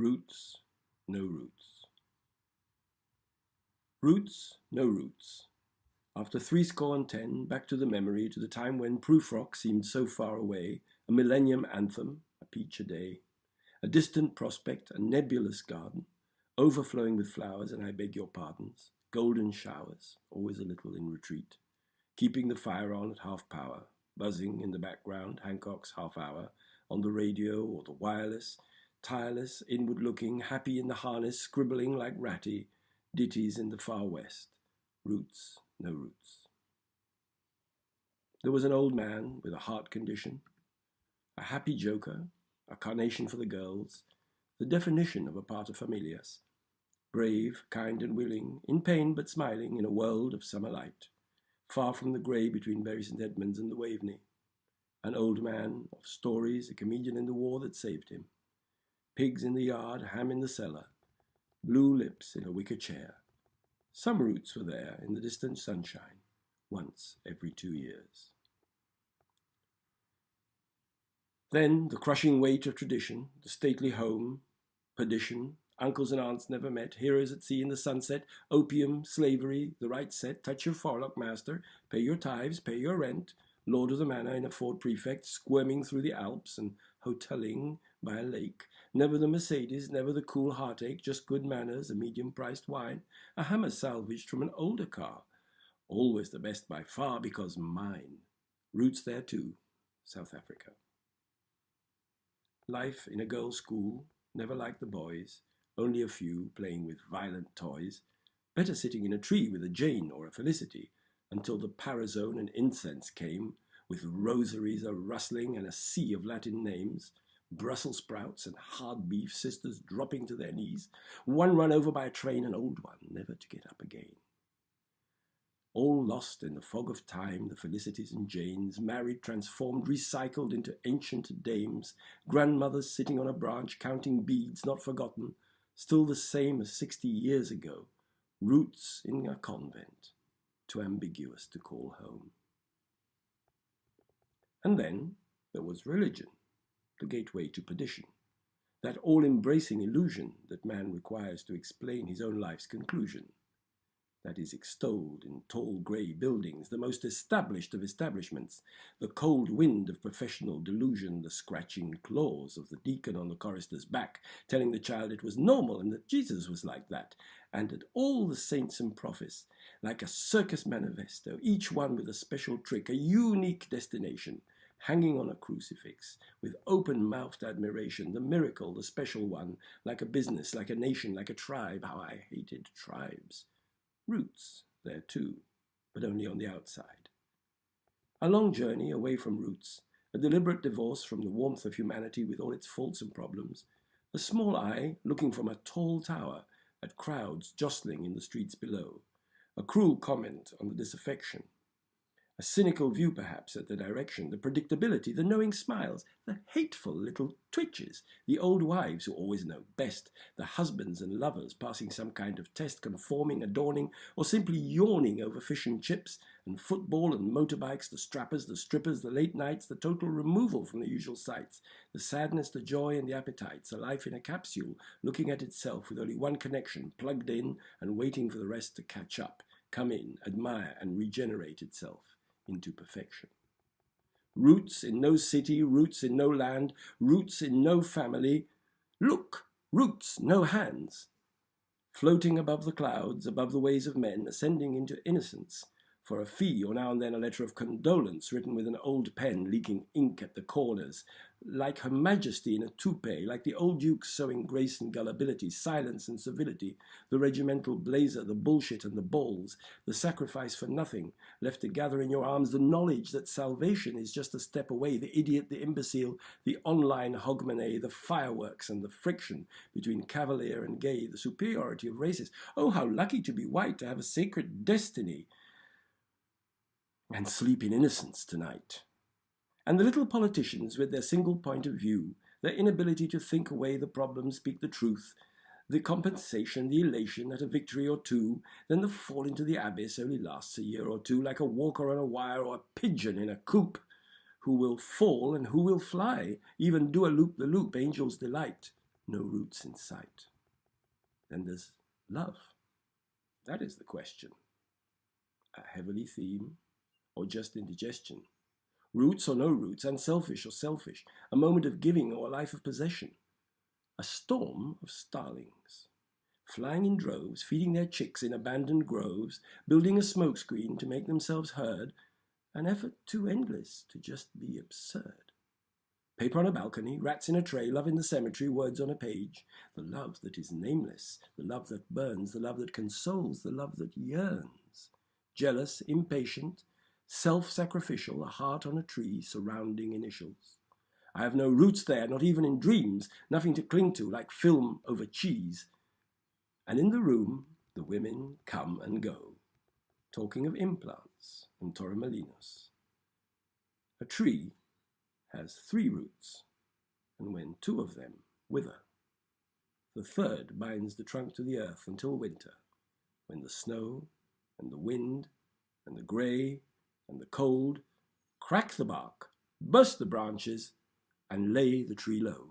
Roots, no roots. Roots, no roots. After 10, back to the memory, to the time when Prufrock seemed so far away, a millennium anthem, a peach a day, a distant prospect, a nebulous garden, overflowing with flowers, and I beg your pardons, golden showers, always a little in retreat, keeping the fire on at half power, buzzing in the background, Hancock's half hour, on the radio or the wireless, tireless, inward-looking, happy in the harness, scribbling like Ratty, ditties in the far west. Roots, no roots. There was an old man with a heart condition, a happy joker, a carnation for the girls, the definition of a paterfamilias, brave, kind and willing, in pain but smiling in a world of summer light, far from the grey between Bury St. Edmunds and the Waveney. An old man of stories, a comedian in the war that saved him. Pigs in the yard, ham in the cellar, blue lips in a wicker chair. Some roots were there in the distant sunshine, once every 2 years. Then the crushing weight of tradition, the stately home, perdition, uncles and aunts never met, heroes at sea in the sunset, opium, slavery, the right set, touch your forelock, master, pay your tithes, pay your rent, lord of the manor in a Ford prefect, squirming through the Alps and hoteling by a lake, never the Mercedes, never the cool heartache, just good manners, a medium-priced wine, a hammer salvaged from an older car, always the best by far because mine. Roots there too, South Africa. Life in a girls' school, never like the boys, only a few playing with violent toys, better sitting in a tree with a Jane or a Felicity, until the Parazone and incense came, with rosaries a-rustling and a sea of Latin names, Brussels sprouts and hard beef, sisters dropping to their knees, one run over by a train, an old one, never to get up again. All lost in the fog of time, the Felicities and Janes, married, transformed, recycled into ancient dames, grandmothers sitting on a branch, counting beads, not forgotten, still the same as 60 years ago, roots in a convent, too ambiguous to call home. And then there was religion, the gateway to perdition, that all-embracing illusion that man requires to explain his own life's conclusion, that is extolled in tall grey buildings, the most established of establishments, the cold wind of professional delusion, the scratching claws of the deacon on the chorister's back, telling the child it was normal and that Jesus was like that, and that all the saints and prophets, like a circus manifesto, each one with a special trick, a unique destination, hanging on a crucifix, with open-mouthed admiration, the miracle, the special one, like a business, like a nation, like a tribe. How I hated tribes. Roots there too, but only on the outside. A long journey away from roots, a deliberate divorce from the warmth of humanity with all its faults and problems, a small eye looking from a tall tower at crowds jostling in the streets below, a cruel comment on the disaffection, a cynical view perhaps at the direction, the predictability, the knowing smiles, the hateful little twitches, the old wives who always know best, the husbands and lovers passing some kind of test, conforming, adorning, or simply yawning over fish and chips, and football and motorbikes, the strappers, the strippers, the late nights, the total removal from the usual sights, the sadness, the joy and the appetites, a life in a capsule, looking at itself with only one connection, plugged in and waiting for the rest to catch up, come in, admire and regenerate itself into perfection. Roots in no city, roots in no land, roots in no family. Look, roots, no hands. Floating above the clouds, above the ways of men, ascending into innocence, for a fee or now and then a letter of condolence written with an old pen leaking ink at the corners, like Her Majesty in a toupee, like the old dukes sowing grace and gullibility, silence and civility, the regimental blazer, the bullshit and the balls, the sacrifice for nothing, left to gather in your arms the knowledge that salvation is just a step away, the idiot, the imbecile, the online hogmanay, the fireworks and the friction between cavalier and gay, the superiority of races. Oh, how lucky to be white, to have a sacred destiny, and sleep in innocence tonight. And the little politicians with their single point of view, their inability to think away the problem, speak the truth, the compensation, the elation at a victory or two, then the fall into the abyss only lasts a year or two, like a walker on a wire or a pigeon in a coop, who will fall and who will fly, even do a loop-the-loop, angel's delight. no roots in sight. Then there's love. That is the question. A heavenly theme, or just indigestion? Roots or no roots, unselfish or selfish, a moment of giving or a life of possession. A storm of starlings, flying in droves, feeding their chicks in abandoned groves, building a smokescreen to make themselves heard, an effort too endless to just be absurd. Paper on a balcony, rats in a tray, love in the cemetery, words on a page. The love that is nameless, the love that burns, the love that consoles, the love that yearns. Jealous, impatient, self-sacrificial, a heart on a tree, surrounding initials. I have no roots there, not even in dreams, nothing to cling to, like film over cheese. And in the room, the women come and go, talking of implants and torremolinos. A tree has 3 roots, and when 2 of them wither, the third binds the trunk to the earth until winter, when the snow and the wind and the grey and the cold crack the bark, burst the branches, and lay the tree low.